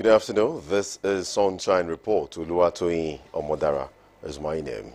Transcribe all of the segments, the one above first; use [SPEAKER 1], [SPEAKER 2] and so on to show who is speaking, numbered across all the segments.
[SPEAKER 1] Good afternoon. This is Sunshine Report. Oluwatoyin Omodara is my name.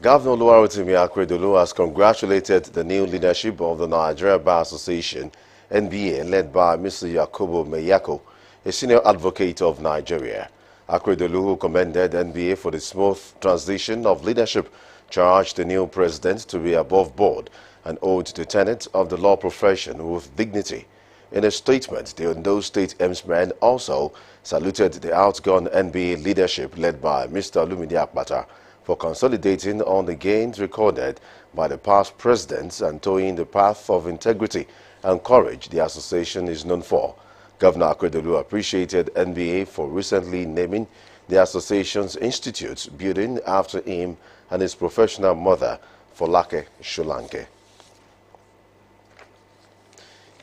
[SPEAKER 1] Governor Oluwarotimi Akeredolu has congratulated the new leadership of the Nigeria Bar Association, NBA, led by Mr. Yakubu Meyako, a senior advocate of Nigeria. Akeredolu, who commended NBA for the smooth transition of leadership, charged the new president to be above board and owed the tenets of the law profession with dignity. In a statement, the Ondo State Emsman also saluted the outgone NBA leadership led by Mr. Olumide Akpata for consolidating on the gains recorded by the past presidents and towing the path of integrity and courage the association is known for. Governor Akeredolu appreciated NBA for recently naming the association's institute building after him and his professional mother, Folake Sholanke.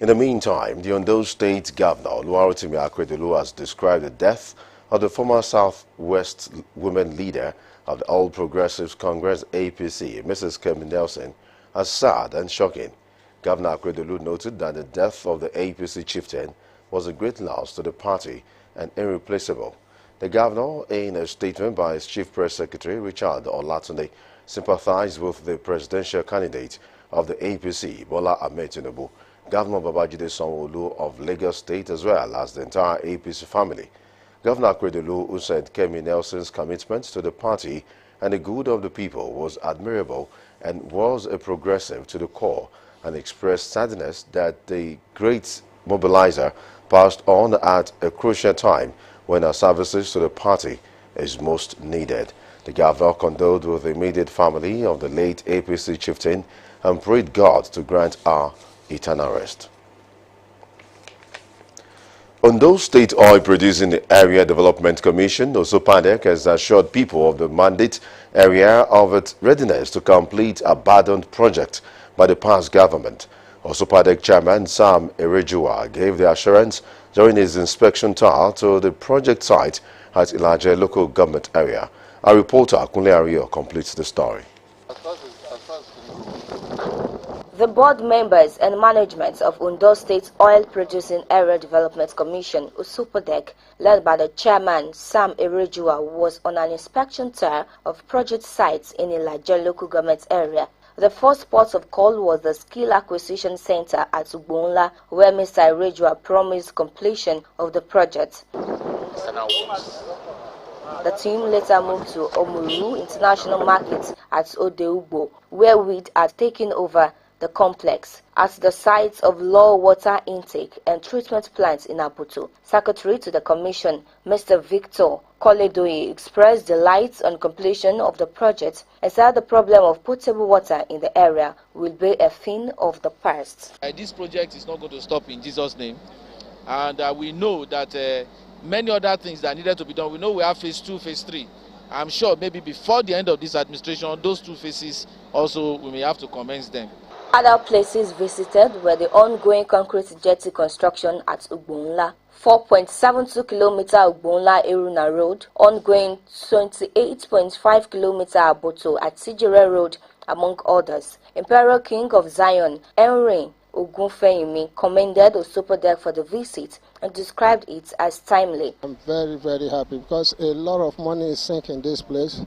[SPEAKER 1] In the meantime, the Ondo State Governor, Oluwarotimi Akeredolu, has described the death of the former Southwest women leader of the All Progressives Congress, APC, Mrs. Kemi Nelson, as sad and shocking. Governor Akeredolu noted that the death of the APC chieftain was a great loss to the party and irreplaceable. The governor, in a statement by his chief press secretary, Richard Olatunde, sympathized with the presidential candidate of the APC, Bola Ahmed Tinubu, Governor Babajide Sanwo-Olu of Lagos State, as well as the entire APC family. Governor Akeredolu, who said Kemi Nelson's commitment to the party and the good of the people was admirable and was a progressive to the core, and expressed sadness that the great mobilizer passed on at a crucial time when our services to the party is most needed. The governor condoled with the immediate family of the late APC chieftain and prayed God to grant our eternal rest. Ondo State Oil Producing Area Development Commission, Osopadek, has assured people of the mandate area of its readiness to complete abandoned project by the past government. Osopadek Chairman Sam Erejua gave the assurance during his inspection tour to the project site at Ilaje local government area. Our reporter Kunle Ario completes the story.
[SPEAKER 2] The board members and management of Ondo State Oil Producing Area Development Commission, Osopodec, led by the chairman Sam Erejua, was on an inspection tour of project sites in Ilaje local government area. The first port of call was the Skill Acquisition Center at Ugbonla, where Mr. Erejua promised completion of the project. The team later moved to Omuru International Market at Odeugbo, where weed had taken over the complex. At the sites of low water intake and treatment plants in Abutu, Secretary to the Commission, Mr. Victor Koledoye, expressed delight on completion of the project and said the problem of potable water in the area will be a thing of the past.
[SPEAKER 3] This project is not going to stop in Jesus' name, and we know that many other things that needed to be done. We know we have phase 2, phase 3. I'm sure maybe before the end of this administration, those 2 phases also we may have to commence them.
[SPEAKER 2] Other places visited were the ongoing concrete jetty construction at Ugbonla, 4.72 km Ugbonla-Eruna Road, ongoing 28.5 km Aboto at Sijire Road, among others. Imperial King of Zion, Henry Ogunfeyimi, commended Osopodec for the visit and described it as timely.
[SPEAKER 4] I'm very, very happy because a lot of money is sinking in this place.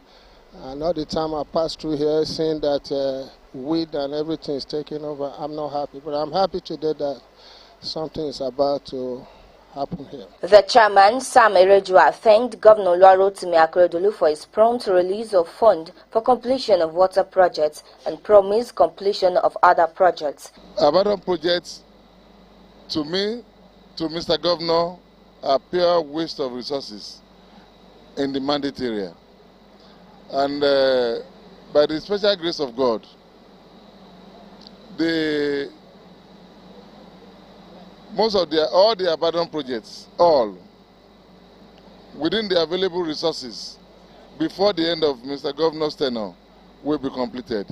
[SPEAKER 4] And all the time I pass through here, seeing that weed and everything is taking over, I'm not happy. But I'm happy today that something is about to happen here.
[SPEAKER 2] The chairman, Sam Erejua, thanked Governor Oluwarotimi Akeredolu for his prompt release of funds for completion of water projects and promised completion of other projects.
[SPEAKER 5] Abandoned projects, to me, to Mr. Governor, are pure waste of resources in the mandate area. And by the special grace of God, all the abandoned projects, all within the available resources, before the end of Mr. Governor's tenure, will be completed.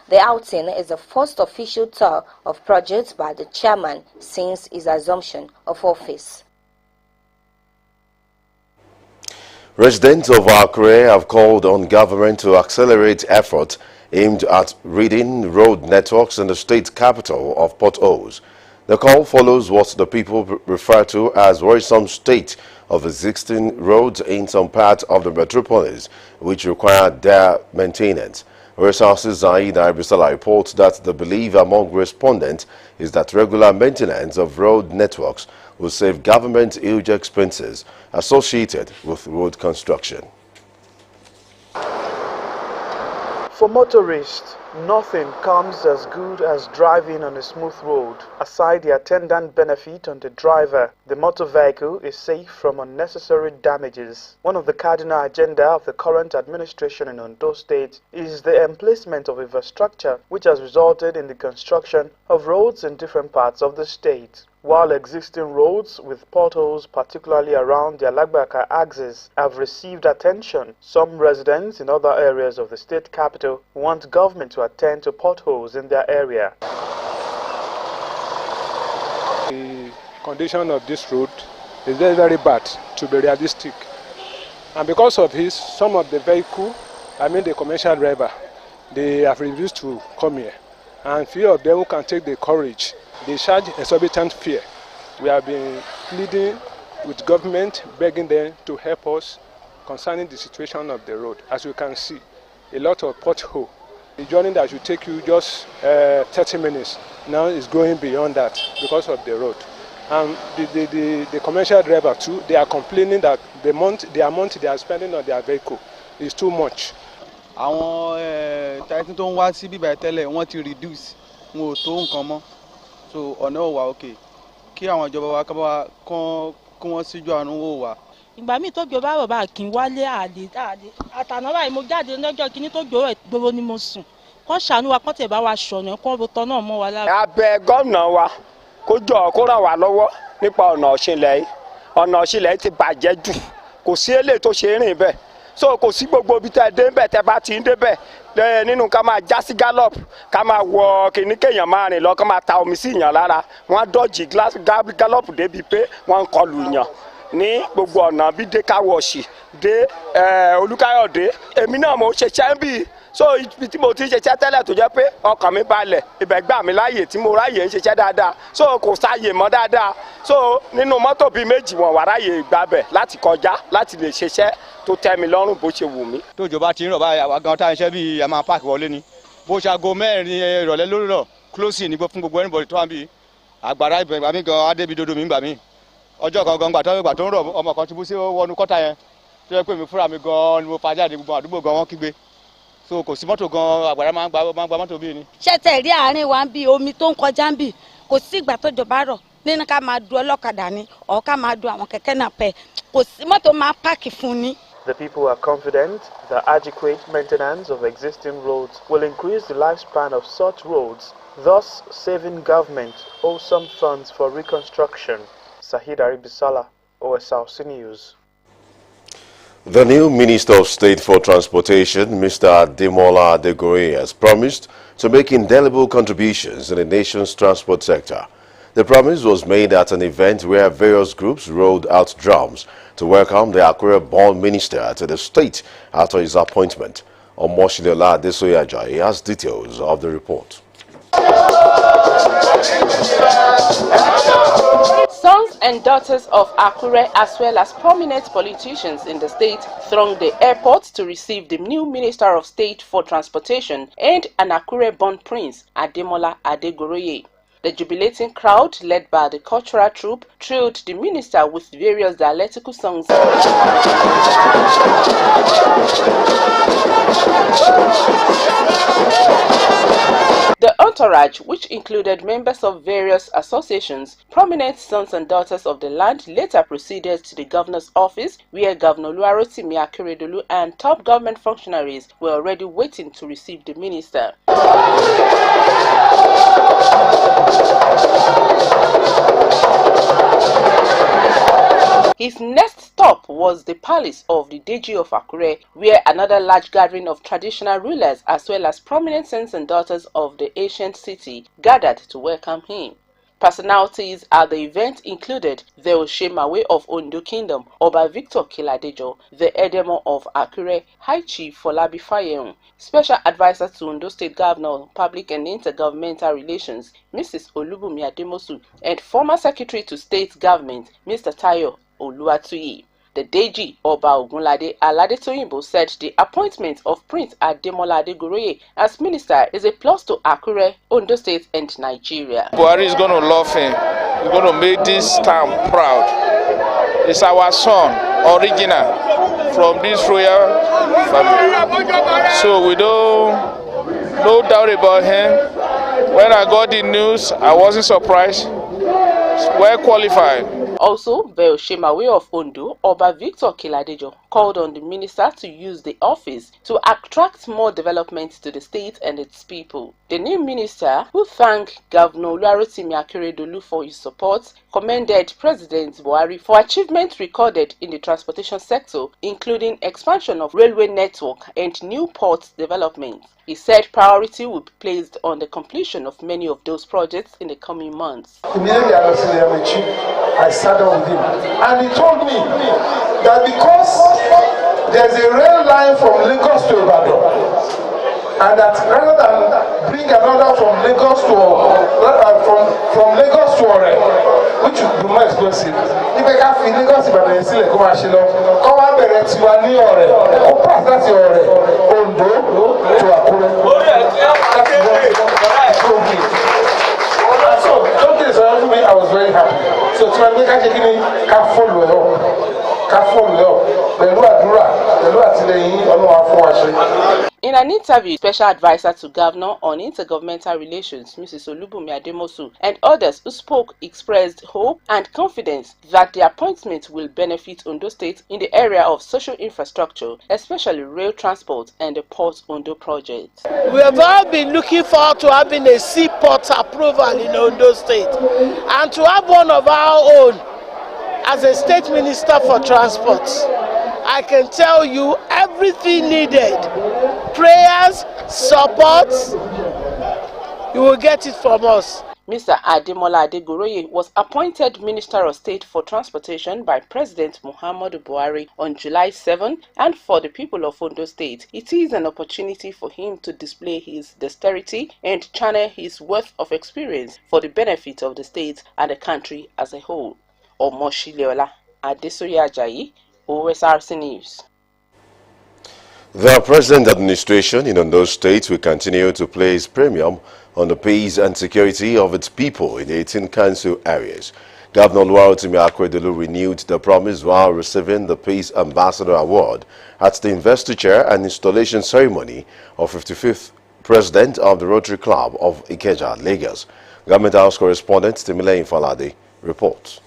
[SPEAKER 2] The outing is the first official tour of projects by the chairman since his assumption of office.
[SPEAKER 1] Residents of Akure have called on government to accelerate efforts aimed at ridding road networks in the state capital of potholes. The call follows what the people refer to as worrisome state of existing roads in some parts of the metropolis which require their maintenance. Resources Zaida Ibisala reports that the belief among respondents is that regular maintenance of road networks will save government huge expenses associated with road construction.
[SPEAKER 6] For motorists, nothing comes as good as driving on a smooth road. Aside the attendant benefit on the driver, the motor vehicle is safe from unnecessary damages. One of the cardinal agenda of the current administration in Ondo State is the emplacement of infrastructure, which has resulted in the construction of roads in different parts of the state. While existing roads with potholes, particularly around the Alagbaka axis, have received attention, some residents in other areas of the state capital want government to attend to potholes in their area.
[SPEAKER 7] The condition of this road is very, very bad, to be realistic. And because of this, some of the vehicle, the commercial driver, they have refused to come here. And few of them who can take the courage, they charge exorbitant fare. We have been pleading with government, begging them to help us concerning the situation of the road. As you can see, a lot of pothole. The journey that should take you just 30 minutes now is going beyond that because of the road. And the commercial driver too, they are complaining that the amount they are spending on their vehicle is too much.
[SPEAKER 8] Àwọn táìtì tó ń wá sí bíbá tẹ́lẹ̀ wọ́n ti reduce wọn ò tó nǹkan mọ́ so ọ̀nà ò wà òkè kí àwọn ìjọba wa kábọ̀ kí wọ́n síjú àánú wò wá.
[SPEAKER 9] Ìgbà míì tó jọba rọ̀ bá kí n wálé àlè àtàná báyìí mo jáde lọ́jọ́ kìíní tó jọ gbogbo ni mo sùn kọ́ ṣàánú wa kọ́ tẹ̀ bá wa ṣọ̀nà kọ́ bó tọ́ náà mọ́ wa lára.
[SPEAKER 10] A bẹ̀ gómìnà wa kó jọ kó ràn wá lọ́wọ́ nípa ọ̀nà ọ̀ṣìnlẹ̀ ti bàjẹ́ jù kò sí eléyìí tó ṣe rìn bẹ́ẹ̀. So kò sí gbogbo ibi tẹ́ dé ńbẹ̀ tẹ́ bá ti ń débẹ̀ nínú ká máa já sí gallop ká máa wọ kìíní kéèyàn máa rìn lọ ká máa ta omi sí ìyàn lára wọ́n á dọ́jì gallop débi pé wọ́n ń kọlù ìyàn ní gbogbo ọ̀nà bí dé káwọ̀ọ̀ṣì dé Olúkáyọ̀dé èmi náà mo ṣiṣẹ́ ń bì so ibi tí mo ti ń ṣiṣẹ́ tẹ́lẹ̀ tó jẹ́ pé ọkàn mi balẹ̀ ibẹ̀ gbà mí láàyè tí mo ráyè ń ṣiṣẹ́ dáadáa so kò sáàyè mọ́ dáadáa so nínú mọ́tò bíi méjì wọ́n wà ráyè gbàbẹ̀ láti kọjá láti lè ṣiṣẹ́ tó tẹ́ mi lọ́rùn bó ṣe wù mí.
[SPEAKER 8] Tójò bá ti ń rọ̀ báyìí àwa gan tá à ń ṣe bí a máa páàkì wọlé ni bó ṣaago 4 ìrọ̀lẹ́ lórí rọ̀ closing ní fún gbogbo anybody tó wà bí àgbàrá ìgbà mi gan adébi dodo mi gbà mí ọjọ́ kan gan gbà tó ń rọ̀ ọmọ kan ti bú sí wọnú kọ́tà yẹn tó yẹ pé mi fúnra mi gan ni mo fa jáde gbogbo àdúgbò gan wọ́n kígbe so kò sí mọ́tò gan àgbàrá máa ń gba mọ́tò bíi ni.
[SPEAKER 9] Ṣẹ́tẹ̀ rí àárín wa ń bí omi tó ń kọjá ń bì kò sí ìgbà tó jọba rọ̀ nínú ká máa du ọlọ́kadà ni ọ̀ ká máa du àwọn kẹ̀kẹ́ náà pẹ̀ kò sí mọ́tò máa páàkì fún ni.
[SPEAKER 6] The people are confident that adequate maintenance of existing roads will increase the lifespan of such roads, thus saving government wholesome funds for reconstruction. Sahid Aribisala, OSRC News.
[SPEAKER 1] The new Minister of State for Transportation, Mr. Ademola Adegoye, has promised to make indelible contributions in the nation's transport sector. The promise was made at an event where various groups rolled out drums to welcome the Akure-born minister to the state after his appointment. Omoshilola Adesoyajayi has details of the report.
[SPEAKER 11] Sons and daughters of Akure, as well as prominent politicians in the state, thronged the airport to receive the new Minister of State for Transportation and an Akure-born prince, Ademola Adegoye. The jubilating crowd, led by the cultural troupe, thrilled the minister with various dialectical songs. The entourage, which included members of various associations, prominent sons and daughters of the land, later proceeded to the governor's office, where Governor Oluwarotimi Akeredolu and top government functionaries were already waiting to receive the minister. His next stop was the palace of the Deji of Akure, where another large gathering of traditional rulers as well as prominent sons and daughters of the ancient city gathered to welcome him. Personalities at the event included the Oshemawe of Ondo Kingdom, Oba Victor Kiladejo, the Edemo of Akure, High Chief Folabi Fayehun, Special Advisor to Ondo State Governor on Public and Intergovernmental Relations, Mrs. Olubumi Ademosu, and former Secretary to State Government, Mr. Tayo Oluwatuyi. The Deji Oba Ogunlade Aladetoyinbo said the appointment of Prince Ademola Adegoroye as minister is a plus to Akure, Ondo State and Nigeria.
[SPEAKER 3] Buhari is going to love him. He's going to make this town proud. It's our son, original, from this royal family. So we no doubt about him. When I got the news, I wasn't surprised. Well qualified.
[SPEAKER 11] Also, Veo Shemawe of Ondo, Oba Victor Kiladejo, called on the minister to use the office to attract more development to the state and its people. The new minister, who thanked Governor Oluwarotimi Akeredolu for his support, commended President Buhari for achievements recorded in the transportation sector, including expansion of railway network and new port development. He said priority will be placed on the completion of many of those projects in the coming months.
[SPEAKER 12] I sat down with him and he told me that because there's a rail line from Lagos to Ibadan, and that rather than bring another from Lagos to Ore, which would be more expensive, if I can feel Lagos to Ibadan, come and bere tiwa ni Ore, o pass that Ore, Ondo to Akure. So, don't get so me, I was very happy. So, to make a chicken, can follow up.
[SPEAKER 11] In an interview, Special Advisor to Governor on Intergovernmental Relations, Mrs. Olubunmi Ademosu, and others who spoke expressed hope and confidence that the appointment will benefit Ondo State in the area of social infrastructure, especially rail transport and the Port Ondo project.
[SPEAKER 13] We have all been looking forward to having a seaport approval in Ondo State and to have one of our own. As a state minister for transport, I can tell you everything needed, prayers, support, you will get it from us.
[SPEAKER 11] Mr. Ademola Adegoroye was appointed Minister of State for Transportation by President Muhammadu Buhari on July 7, and for the people of Ondo State, it is an opportunity for him to display his dexterity and channel his wealth of experience for the benefit of the state and the country as a whole. Omoshileola Adesoye Ajayi, Osrc News.
[SPEAKER 1] The present administration in Ondo State will continue to place premium on the peace and security of its people in 18 council areas. Governor Oluwarotimi Akeredolu renewed the promise while receiving the Peace Ambassador Award at the investiture and installation ceremony of 55th President of the Rotary Club of Ikeja, Lagos. Government House correspondent Timile Infalade reports.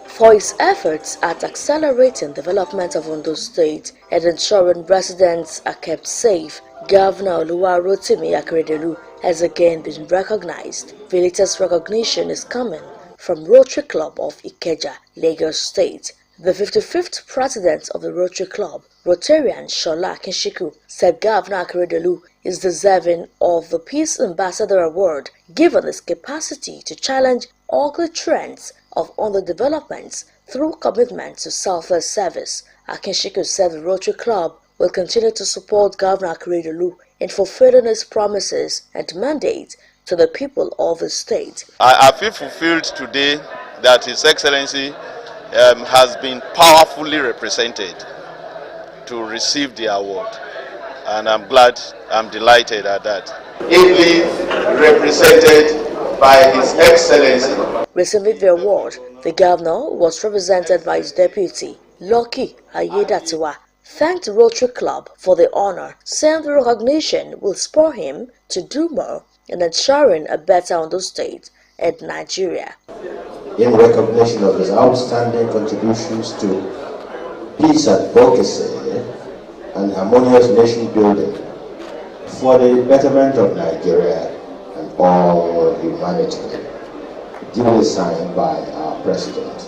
[SPEAKER 2] For his efforts at accelerating development of Ondo State and ensuring residents are kept safe, Governor Oluwarotimi Akeredolu has again been recognized. The latest recognition is coming from Rotary Club of Ikeja, Lagos State. The 55th president of the Rotary Club, Rotarian Shola Kinshiku, said Governor Akeredolu is deserving of the Peace Ambassador Award given his capacity to challenge ugly trends of underdevelopments through commitment to selfless service. Akinshiku said the Rotary Club will continue to support Governor Akeredolu in fulfilling his promises and mandate to the people of the state.
[SPEAKER 14] I feel fulfilled today that His Excellency has been powerfully represented to receive the award, and I'm delighted at that. Ably represented by His Excellency.
[SPEAKER 2] Receiving the award, the governor was represented by his deputy, Lucky Ayedatiwa, thanked the Rotary Club for the honor, saying the recognition will spur him to do more in ensuring a better Ondo State and Nigeria.
[SPEAKER 15] In recognition of his outstanding contributions to peace advocacy and harmonious nation building for the betterment of Nigeria and all humanity, duly signed by our President.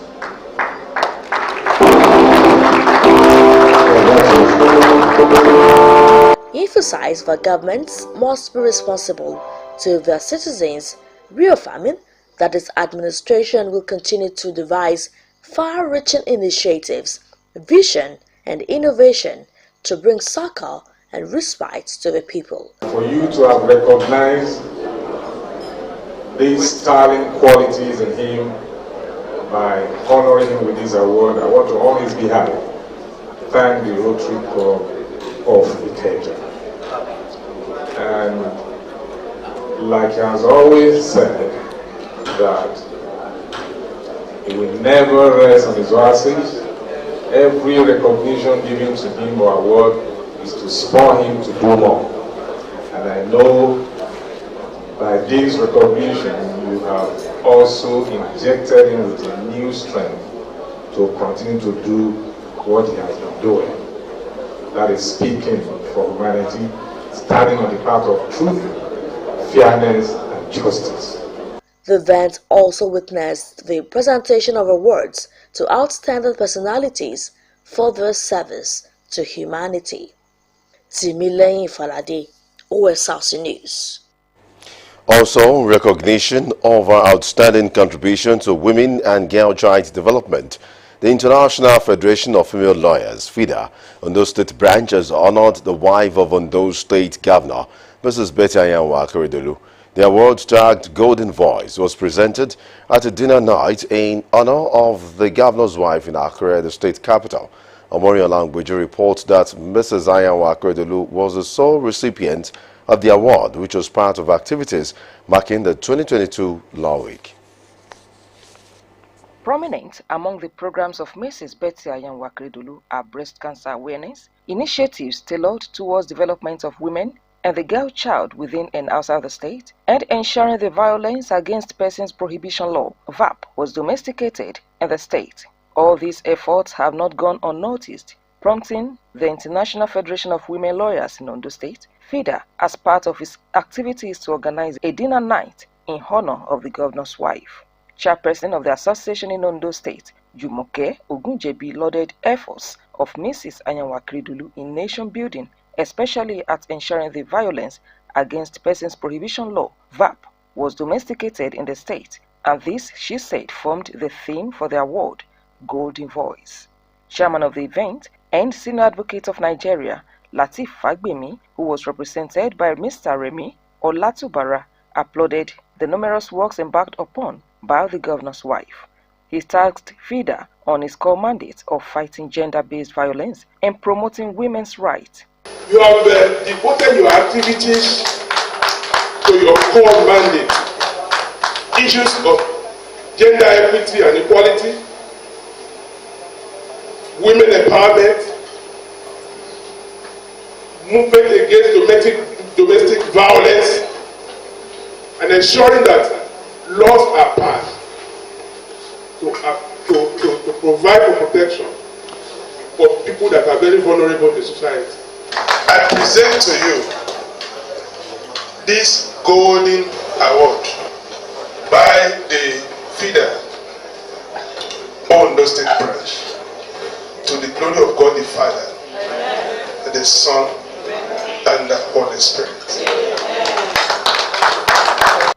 [SPEAKER 2] He emphasized that governments must be responsible to their citizens, reaffirming that its administration will continue to devise far-reaching initiatives, vision and innovation to bring succor and respite to the people.
[SPEAKER 16] For you to have recognized these sterling qualities in him by honoring him with this award, I want to, on his behalf, thank the Rotary Club of Ikeja. And like he has always said, that he will never rest on his laurels. Every recognition given to him or award is to spur him to do more. And I know by this recognition you have also injected him with a new strength to continue to do what he has been doing. That is speaking for humanity, standing on the path of truth, fairness, and justice.
[SPEAKER 2] The event also witnessed the presentation of awards to outstanding personalities for their service to humanity. Timileyin Falade, Osrc News.
[SPEAKER 1] Also, recognition of our outstanding contribution to women and girl child development. The International Federation of Female Lawyers, FIDA, Ondo State Branch has honored the wife of Ondo State Governor, Mrs. Betty Anyanwu Akeredolu. The award tagged Golden Voice was presented at a dinner night in honor of the governor's wife in Akure, the state capital. Omori Olangbeji reports that Mrs. Anyanwu Akeredolu was the sole recipient of the award, which was part of activities marking the 2022 Law Week.
[SPEAKER 17] Prominent among the programs of Mrs. Betty Anyanwu Akeredolu are breast cancer awareness, initiatives tailored towards development of women and the girl child within and outside the state, and ensuring the Violence Against Persons Prohibition Law, VAP, was domesticated in the state. All these efforts have not gone unnoticed, prompting the International Federation of Women Lawyers in Ondo State, FIDA, as part of its activities to organize a dinner night in honor of the governor's wife. Chairperson of the association in Ondo State, Jumoke Ogunjebi, lauded efforts of Mrs. Anyanwu Akeredolu in nation building, especially at ensuring the Violence Against Persons Prohibition Law, VAP, was domesticated in the state, and this, she said, formed the theme for the award, Golden Voice. Chairman of the event and Senior Advocate of Nigeria, Lateef Fagbemi, who was represented by Mr. Remi Olatubara, applauded the numerous works embarked upon by the governor's wife. He tasked FIDA on its core mandate of fighting gender-based violence and promoting women's rights.
[SPEAKER 12] You have devoted your activities to your core mandate, issues of gender equity and equality, women empowerment, movement against domestic violence, and ensuring that laws are passed to provide for protection for people that are very vulnerable in society. I present to you this Golden Award by the FIDA Ondo State Branch to the glory of God the Father, the Son, and the Holy Spirit.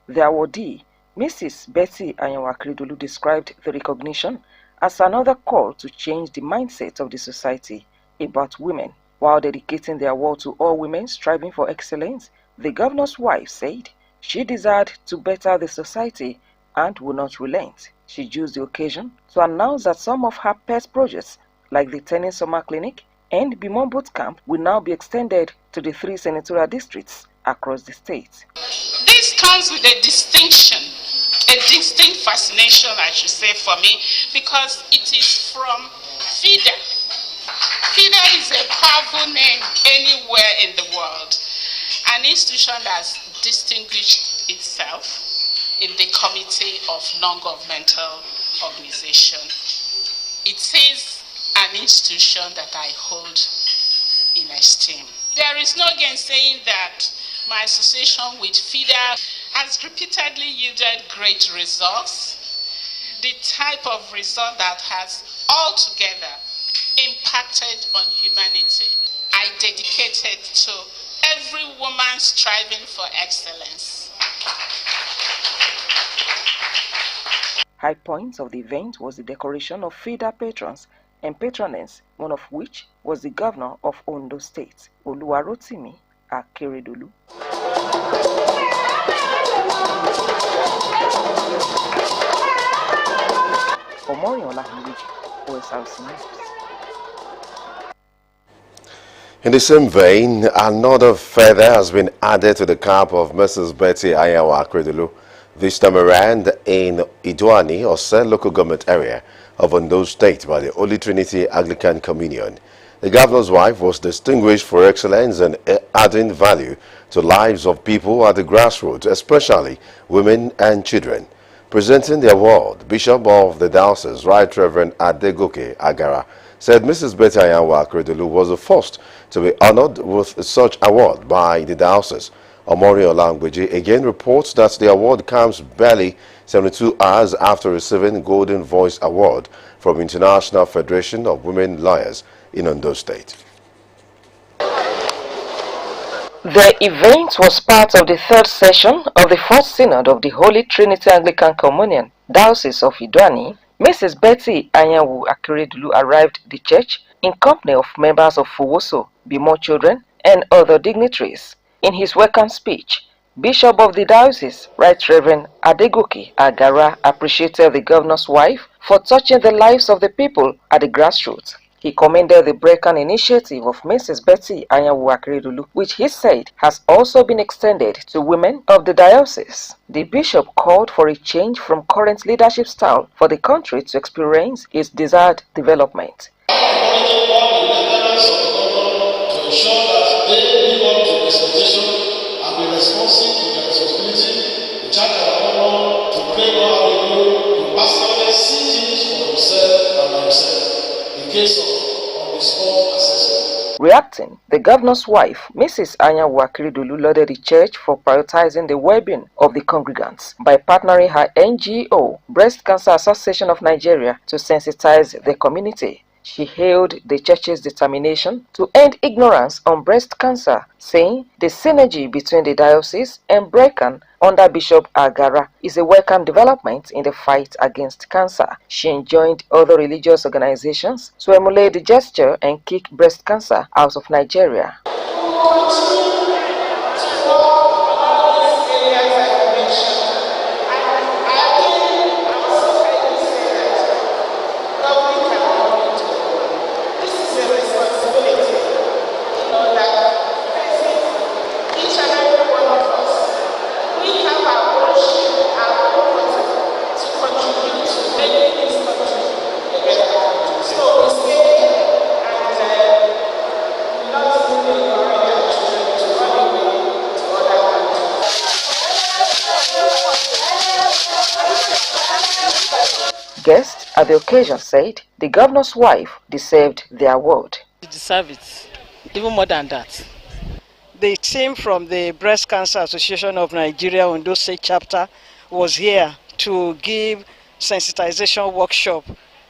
[SPEAKER 17] The awardee, Mrs. Betty Anyanwu Akeredolu, described the recognition as another call to change the mindset of the society about women. While dedicating the award to all women striving for excellence, the governor's wife said she desired to better the society and would not relent. She used the occasion to announce that some of her pet projects, like the Tennis Summer Clinic and Bimon Boot Camp, will now be extended to the 3 senatorial districts across the state.
[SPEAKER 18] This comes with a distinction, a distinct fascination, I should say, for me, because it is from FIDA. FIDA is a powerful name anywhere in the world, an institution that has distinguished itself in the Committee of Non-Governmental Organization. It is an institution that I hold in esteem. There is no gainsaying that my association with FIDA has repeatedly yielded great results, the type of result that has altogether impacted on humanity. I dedicated to every woman striving for excellence.
[SPEAKER 17] High points of the event was the decoration of FIDA patrons and patroness, one of which was the governor of Ondo State, Oluwarotimi Akeredolu. Omoriola Humbeji, Osrc News.
[SPEAKER 1] In the same vein, another feather has been added to the cap of Mrs. Betty Ayawa Akredolu, this time around in Idwani, Osrc local government area of Ondo State by the Holy Trinity Anglican Communion. The governor's wife was distinguished for excellence in adding value to lives of people at the grassroots, especially women and children. Presenting the award, Bishop of the Diocese, Right Reverend Adegoke Agara, said Mrs. Betty Ayawa Akredolu was the first to be honored with such award by the diocese. Omoriola Humbeji again reports that the award comes barely 72 hours after receiving Golden Voice Award from International Federation of Women Lawyers in Ondo State.
[SPEAKER 17] The event was part of the third session of the Fourth Synod of the Holy Trinity Anglican Communion, Diocese of Idwani. Mrs. Betty Ayawu Akredolu arrived at the church in company of members of Fowoso, Bimo Children, and other dignitaries. In his welcome speech, Bishop of the Diocese, Right Reverend Adegoke Agara, appreciated the governor's wife for touching the lives of the people at the grassroots. He commended the Brecan initiative of Mrs. Betty Ayawu Akredolu, which he said has also been extended to women of the diocese. The bishop called for a change from current leadership style for the country to experience its desired development.
[SPEAKER 19] Responsive to their responsibility, to charge our honor, to pray God hallelujah, to personally see things for himself and myself, in case of on-the-spot assessment.
[SPEAKER 17] Reacting, the governor's wife, Mrs. Ayawu Akredolu, lauded the church for prioritizing the well-being of the congregants by partnering her NGO, Breast Cancer Association of Nigeria, to sensitize the community. She hailed the church's determination to end ignorance on breast cancer, saying the synergy between the diocese and Brecan under Bishop Agara is a welcome development in the fight against cancer. She enjoined other religious organizations to emulate the gesture and kick breast cancer out of Nigeria. Guests at the occasion said the governor's wife deserved the award.
[SPEAKER 20] She deserves it, even more than that. The team from the Breast Cancer Association of Nigeria Ondo State chapter was here to give sensitization workshop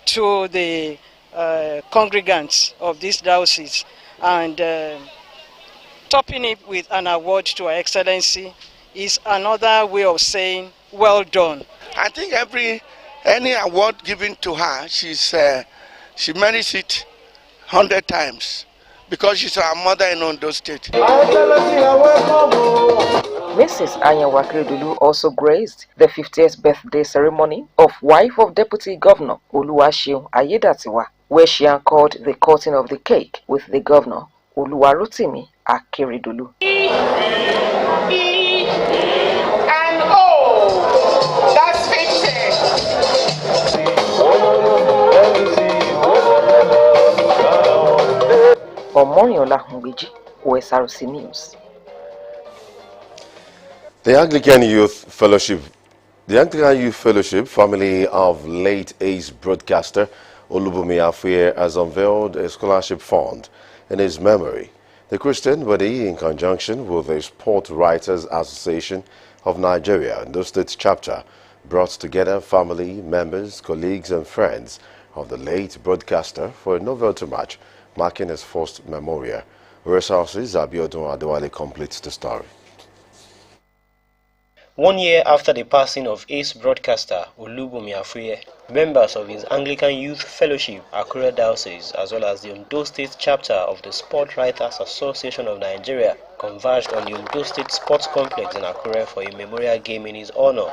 [SPEAKER 20] to the congregants of this diocese, and topping it with an award to Her Excellency is another way of saying well done.
[SPEAKER 21] I think any award given to her, she merits it 100 times because she's our mother in Ondo State.
[SPEAKER 17] Mrs. Ayawu Akredolu also graced the 50th birthday ceremony of wife of Deputy Governor Oluwaseun Ayedatiwa, where she anchored the cutting of the cake with the governor Oluwarotimi Akeredolu.
[SPEAKER 18] And oh, that's 50.
[SPEAKER 17] Omoriola Humbeji, Osrc News.
[SPEAKER 1] The Anglican Youth Fellowship, family of late ace broadcaster Olubunmi Afuye, has unveiled a scholarship fund in his memory. The Christian body, in conjunction with the Sport Writers Association of Nigeria and the state chapter, brought together family, members, colleagues and friends of the late broadcaster for a novelty match marking his first memorial. Osrc's Abiodun Adewale completes the story.
[SPEAKER 22] 1 year after the passing of ace broadcaster Olubunmi Afuye, members of his Anglican Youth Fellowship, Akure Diocese, as well as the Ondo State chapter of the Sport Writers Association of Nigeria converged on the Ondo State Sports Complex in Akure for a memorial game in his honor.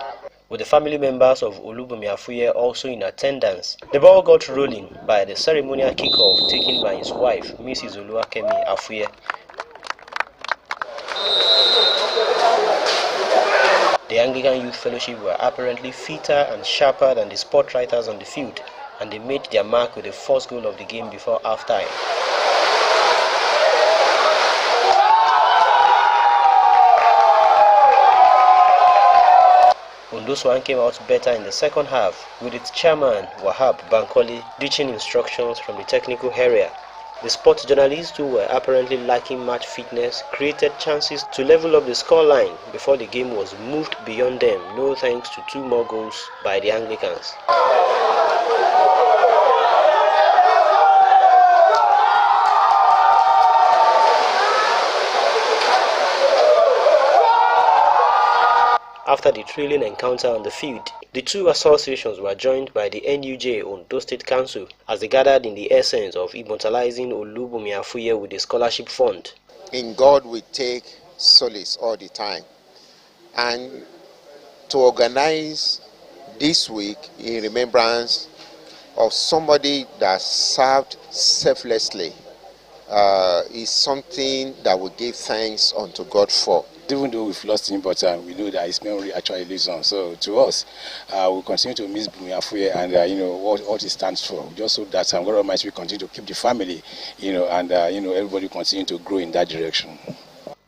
[SPEAKER 22] with the family members of Olubumi Afuye also in attendance. The ball got rolling by the ceremonial kickoff taken by his wife, Mrs. Oluwakemi Afuye. The Anglican Youth Fellowship were apparently fitter and sharper than the sport writers on the field, and they made their mark with the first goal of the game before half-time. Ondo Swan came out better in the second half, with its chairman, Wahab Bankole, ditching instructions from the technical area. The sports journalists, who were apparently lacking match fitness, created chances to level up the scoreline before the game was moved beyond them, no thanks to 2 more goals by the Anglicans. After the thrilling encounter on the field, the 2 associations were joined by the NUJ Ondo State Council as they gathered in the essence of immortalizing Olubumi Afuye with the scholarship fund.
[SPEAKER 4] In God we take solace all the time, and to organize this week in remembrance of somebody that served selflessly is something that we give thanks unto God for.
[SPEAKER 5] Even though we've lost him, but we know that his memory actually lives on. So to us, we'll continue to miss Bumi Afuye and what he stands for. Just so that God Almighty will continue to keep the family, and everybody continue to grow in that direction.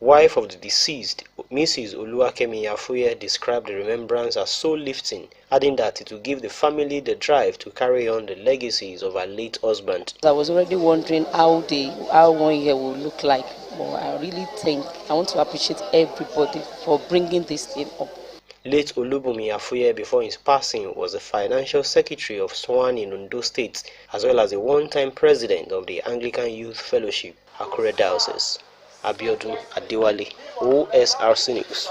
[SPEAKER 22] Wife of the deceased, Mrs. Oluwakemi Afuye, described the remembrance as soul-lifting, adding that it will give the family the drive to carry on the legacies of her late husband.
[SPEAKER 23] I was already wondering how 1 year will look like. But I really think I want to appreciate everybody for bringing this thing up.
[SPEAKER 22] Late Olubumi Afuye, before his passing, was the financial secretary of SWAN in Ondo State, as well as a one-time president of the Anglican Youth Fellowship, Akure Diocese. Abiodun Adewale, OSRC News.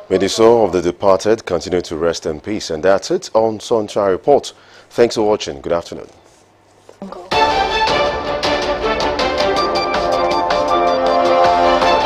[SPEAKER 1] May the soul of the departed continue to rest in peace. And that's it on Sunshine Report. Thanks for watching. Good afternoon.